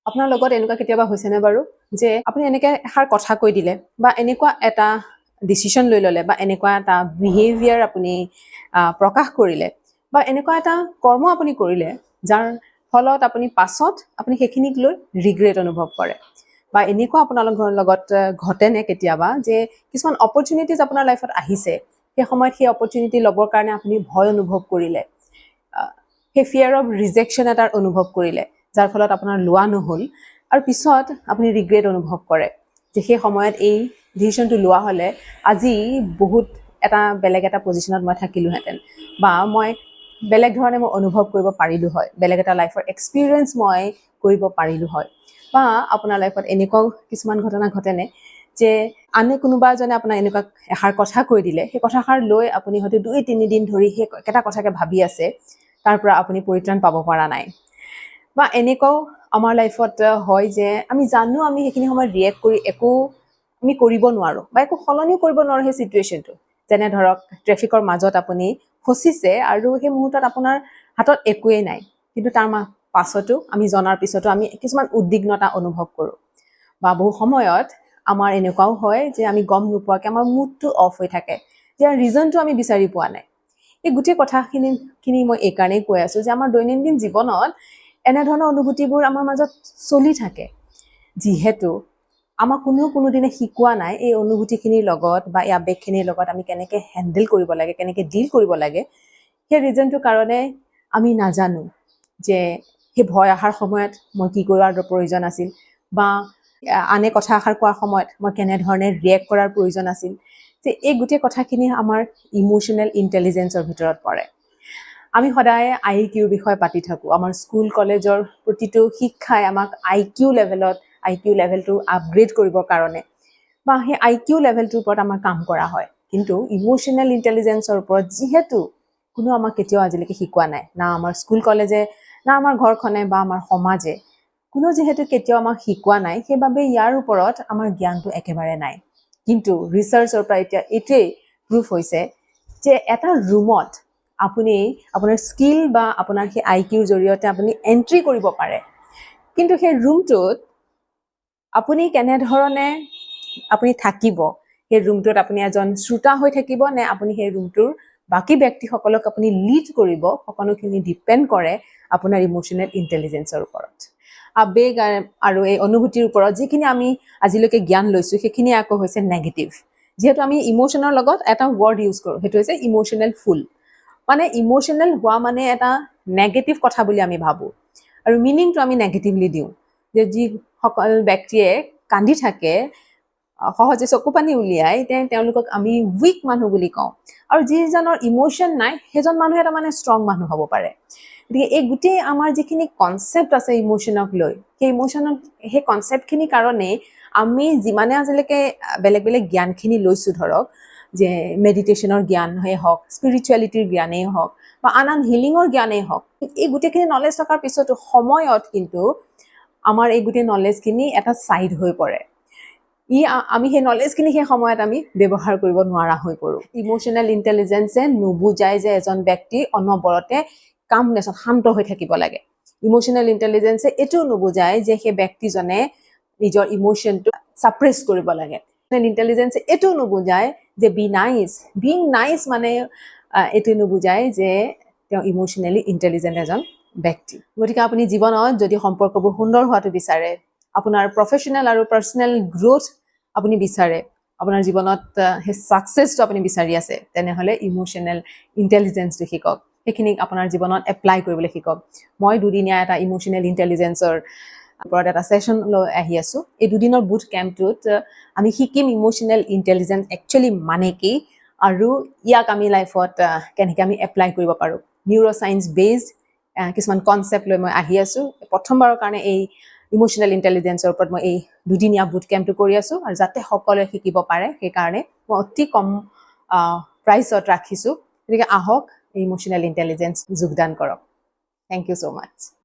আপোনাৰ লগত এনেকুৱা কেতিয়াবা হৈছেনে বাৰু যে আপুনি এনেকৈ এষাৰ কথা কৈ দিলে বা এনেকুৱা এটা ডিচিশ্যন লৈ ল'লে বা এনেকুৱা এটা বিহেভিয়াৰ আপুনি প্ৰকাশ কৰিলে বা এনেকুৱা এটা কৰ্ম আপুনি কৰিলে যাৰ ফলত আপুনি পাছত আপুনি সেইখিনিক লৈ ৰিগ্ৰেট অনুভৱ কৰে বা এনেকুৱা আপোনালোকৰ লগত ঘটেনে কেতিয়াবা যে কিছুমান অপৰচুনিটিজ আপোনাৰ লাইফত আহিছে সেই সময়ত সেই অপৰচুনিটি ল'বৰ কাৰণে আপুনি ভয় অনুভৱ কৰিলে সেই ফিয়াৰ অফ ৰিজেকশ্যন এটাৰ অনুভৱ কৰিলে যাৰ ফলত আপোনাৰ লোৱা নহ'ল আৰু পিছত আপুনি ৰিগ্ৰেট অনুভৱ কৰে যে সেই সময়ত এই ডিচিশ্যনটো লোৱা হ'লে আজি বহুত এটা বেলেগ এটা পজিশ্যনত মই থাকিলোহেঁতেন বা মই বেলেগ ধৰণে মই অনুভৱ কৰিব পাৰিলোঁ হয় বেলেগ এটা লাইফৰ এক্সপিৰিয়েঞ্চ মই কৰিব পাৰিলোঁ হয় বা আপোনাৰ লাইফত এনেকুৱাও কিছুমান ঘটনা ঘটেনে যে আনে কোনোবা এজনে আপোনাক এনেকুৱা এষাৰ কথা কৈ দিলে সেই কথাষাৰ লৈ আপুনি হয়তো 2-3 দিন ধৰি সেই একেটা কথাকে ভাবি আছে তাৰ পৰা আপুনি পৰিত্ৰাণ পাব পৰা নাই বা এনেকুৱাও আমাৰ লাইফত হয় যে আমি জানো আমি সেইখিনি সময়ত ৰিয়েক্ট কৰি একো আমি কৰিব নোৱাৰোঁ বা একো সলনিও কৰিব নোৱাৰোঁ সেই চিটুৱেশ্যনটো যেনে ধৰক ট্ৰেফিকৰ মাজত আপুনি ফচিছে আৰু সেই মুহূৰ্তত আপোনাৰ হাতত একোৱেই নাই কিন্তু তাৰ পাছতো আমি জনাৰ পিছতো আমি কিছুমান উদ্বিগ্নতা অনুভৱ কৰোঁ বা বহু সময়ত আমাৰ এনেকুৱাও হয় যে আমি গম নোপোৱাকৈ আমাৰ মুডটো অফ হৈ থাকে ইয়াৰ ৰিজনটো আমি বিচাৰি পোৱা নাই এই গোটেই কথাখিনি মই এইকাৰণেই কৈ আছোঁ যে আমাৰ দৈনন্দিন জীৱনত এনেধৰণৰ অনুভূতিবোৰ আমাৰ মাজত চলি থাকে যিহেতু আমাক কোনোদিনে শিকোৱা নাই এই অনুভূতিখিনিৰ লগত বা এই আৱেগখিনিৰ লগত আমি কেনেকৈ হেণ্ডেল কৰিব লাগে কেনেকৈ ডিল কৰিব লাগে সেই ৰিজনটোৰ কাৰণে আমি নাজানো যে সেই ভয় অহাৰ সময়ত মই কি কৰাৰ প্ৰয়োজন আছিল বা আনে কথা এষাৰ কোৱাৰ সময়ত মই কেনেধৰণে ৰিয়েক্ট কৰাৰ প্ৰয়োজন আছিল যে এই গোটেই কথাখিনি আমাৰ ইম'শ্যনেল ইণ্টেলিজেঞ্চৰ ভিতৰত পৰে আমি সদায় IQ বিষয়ে পাতি থাকোঁ আমাৰ স্কুল কলেজৰ প্ৰতিটো শিক্ষাই আমাক IQ লেভেলটো আপগ্ৰেড কৰিবৰ কাৰণে বা সেই IQ লেভেলটোৰ ওপৰত আমাৰ কাম কৰা হয় কিন্তু ইম'শ্যনেল ইণ্টেলিজেঞ্চৰ ওপৰত যিহেতু কোনো আমাক কেতিয়াও আজিলৈকে শিকোৱা নাই না আমাৰ স্কুল কলেজে না আমাৰ ঘৰখনে বা আমাৰ সমাজে কোনো যিহেতু কেতিয়াও আমাক শিকোৱা নাই সেইবাবে ইয়াৰ ওপৰত আমাৰ জ্ঞানটো একেবাৰে নাই কিন্তু ৰিচাৰ্চৰ পৰা এতিয়া এইটোৱেই প্ৰুফ হৈছে যে এটা ৰুমত আপুনি আপোনাৰ স্কিল বা আপোনাৰ সেই IQৰ জৰিয়তে আপুনি এণ্ট্ৰি কৰিব পাৰে কিন্তু সেই ৰুমটোত আপুনি কেনেধৰণে আপুনি থাকিব সেই ৰুমটোত আপুনি এজন শ্ৰোতা হৈ থাকিব নে আপুনি সেই ৰুমটোৰ বাকী ব্যক্তিসকলক আপুনি লিড কৰিব সকলোখিনি ডিপেণ্ড কৰে আপোনাৰ ইম'শ্যনেল ইণ্টেলিজেঞ্চৰ ওপৰত আৱেগ আৰু এই অনুভূতিৰ ওপৰত যিখিনি আমি আজিলৈকে জ্ঞান লৈছোঁ সেইখিনি আকৌ হৈছে নেগেটিভ যিহেতু আমি ইম'শ্যনৰ লগত এটা ৱৰ্ড ইউজ কৰোঁ সেইটো হৈছে ইম'শ্যনেল ফুল মানে ইম'শ্যনেল হোৱা মানে এটা নেগেটিভ কথা বুলি আমি ভাবোঁ আৰু মিনিংটো আমি নেগেটিভলি দিওঁ যে যিসকল ব্যক্তিয়ে কান্দি থাকে সহজে চকু পানী উলিয়াই তেওঁলোকক আমি উইক মানুহ বুলি কওঁ আৰু যিজনৰ ইম'শ্যন নাই সেইজন মানুহে তাৰমানে ষ্ট্ৰং মানুহ হ'ব পাৰে গতিকে এই গোটেই আমাৰ যিখিনি কনচেপ্ট আছে ইম'শ্যনক লৈ সেই কনচেপ্টখিনিৰ কাৰণে আমি যিমানে আজিলৈকে বেলেগ বেলেগ জ্ঞানখিনি লৈছোঁ ধৰক যে মেডিটেশ্যনৰ জ্ঞানেই হওক স্পিৰিচুৱেলিটিৰ জ্ঞানেই হওক বা আন হিলিঙৰ জ্ঞানেই হওক এই গোটেইখিনি নলেজ থকাৰ পিছতো সময়ত কিন্তু আমাৰ এই গোটেই নলেজখিনি এটা ছাইড হৈ পৰে আমি সেই নলেজখিনি সেই সময়ত আমি ব্যৱহাৰ কৰিব নোৱাৰা হৈ পৰোঁ ইম'শ্যনেল ইণ্টেলিজেঞ্চে নুবুজায় যে এজন ব্যক্তি অনবৰতে কামনেছত শান্ত হৈ থাকিব লাগে ইম'শ্যনেল ইণ্টেলিজেঞ্চে এইটোও নুবুজায় যে সেই ব্যক্তিজনে নিজৰ ইম'শ্যনটো ছাপ্ৰেছ কৰিব লাগে ইণ্টেলিজেঞ্চে এইটোও নুবুজায় যে বিং নাইচ মানে এইটো নুবুজায় যে তেওঁ ইম'শ্যনেলি ইণ্টেলিজেণ্ট এজন ব্যক্তি গতিকে আপুনি জীৱনত যদি সম্পৰ্কবোৰ সুন্দৰ হোৱাটো বিচাৰে আপোনাৰ প্ৰফেশ্যনেল আৰু পাৰ্চনেল গ্ৰ'থ আপুনি বিচাৰে আপোনাৰ জীৱনত সেই ছাকচেছটো আপুনি বিচাৰি আছে তেনেহ'লে ইম'শ্যনেল ইণ্টেলিজেঞ্চটো শিকক সেইখিনিক আপোনাৰ জীৱনত এপ্লাই কৰিবলৈ শিকক মই দুদিনীয়া এটা ইম'শ্যনেল ইণ্টেলিজেঞ্চৰ ওপৰত এটা ছেশ্যন লৈ আহি আছোঁ এই দুদিনৰ বুট কেম্পটোত আমি শিকিম ইম'শ্যনেল ইণ্টেলিজেঞ্চ একচুৱেলি মানে কি আৰু ইয়াক আমি লাইফত কেনেকৈ আমি এপ্লাই কৰিব পাৰোঁ নিউৰ' ছায়েন্স বেছড কিছুমান কনচেপ্ট লৈ মই আহি আছোঁ প্ৰথমবাৰৰ কাৰণে এই ইম'শ্যনেল ইণ্টেলিজেঞ্চৰ ওপৰত মই এই দুদিনীয়া বুট কেম্পটো কৰি আছোঁ আৰু যাতে সকলোৱে শিকিব পাৰে সেইকাৰণে মই অতি কম প্ৰাইচত ৰাখিছোঁ গতিকে আহক ইম'শ্যনেল ইণ্টেলিজেঞ্চ যোগদান কৰক থেংক ইউ ছ' মাছ